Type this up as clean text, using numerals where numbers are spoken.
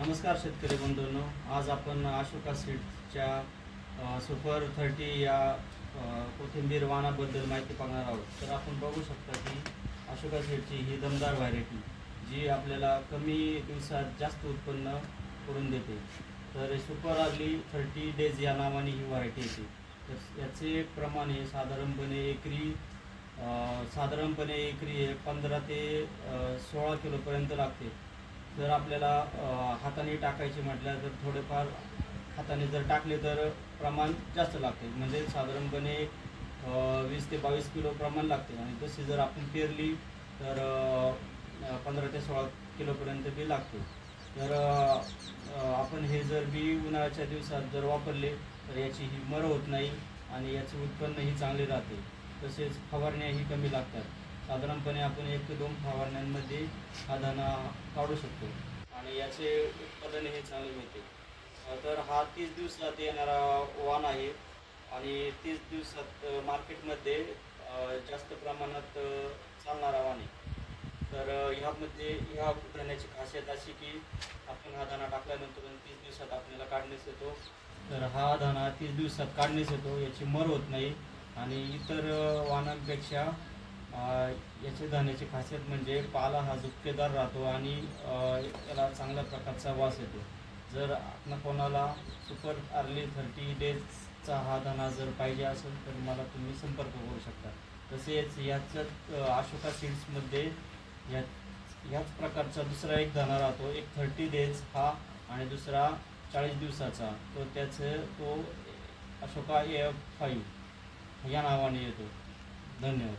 नमस्कार शेतकरी बंधूंनो, आज आपण अशोका सीड्सच्या सुपर 30 या कोथिंबीर वाणाबद्दल माहिती पाहणार आहोत. तर आपण बघू शकता की अशोका सीडची ही दमदार व्हरायटी जी आपल्याला कमी दिवसात जास्त उत्पन्न करून देते. तर सुपर अर्ली 30 डेज या नावाने ही व्हरायटी येते. तर याचे प्रमाण हे साधारणपणे एकरी 15 ते 16 किलोपर्यंत लागते. जर आपल्याला हाताने टाकायचे म्हटलं तर थोडेफार हाताने जर टाकले तर प्रमाण जास्त लागते, म्हणजे साधारणपणे 20 ते 22 किलो प्रमाण लागते. आणि तशी जर आपण पेरली तर 15 ते 16 किलोपर्यंत बी लागते. तर आपण हे जर बी उन्हाळ्याच्या दिवसात जर वापरले तर याची ही मर होत नाही आणि याचे उत्पन्नही चांगले राहते. तसेच फवारण्याही कमी लागतात. साधारणपणे आपण 1 ते 2 फवारण्यांमध्ये हा दाणा काढू शकतो आणि याचे उत्पादनही चांगले मिळते. तर हा 30 दिवसात येणारा वाण आहे आणि 30 दिवसात मार्केटमध्ये जास्त प्रमाणात चालणारा वाण आहे. तर ह्या दाण्याची खासियत अशी की आपण हा दाणा टाकल्यानंतर 30 दिवसात आपल्याला काढण्यास येतो. तर हा दाणा 30 दिवसात काढण्यास येतो, याची मर होत नाही. आणि इतर वाणांपेक्षा याचे दाण्याची खासियत म्हणजे पाला हा झुपकेदार राहतो आणि याला चांगल्या प्रकारचा वास येतो. जर आपण कोणाला सुपर अर्ली 30 डेजचा हा दाणा जर पाहिजे असेल तर मला तुम्ही संपर्क करू शकता. तसेच याच्यात अशोका सीड्समध्ये ह्याच प्रकारचा दुसरा एक दाणा राहतो, एक 30 डेज हा आणि दुसरा 40 दिवसाचा. तो अशोका AF5 या नावाने येतो. धन्यवाद.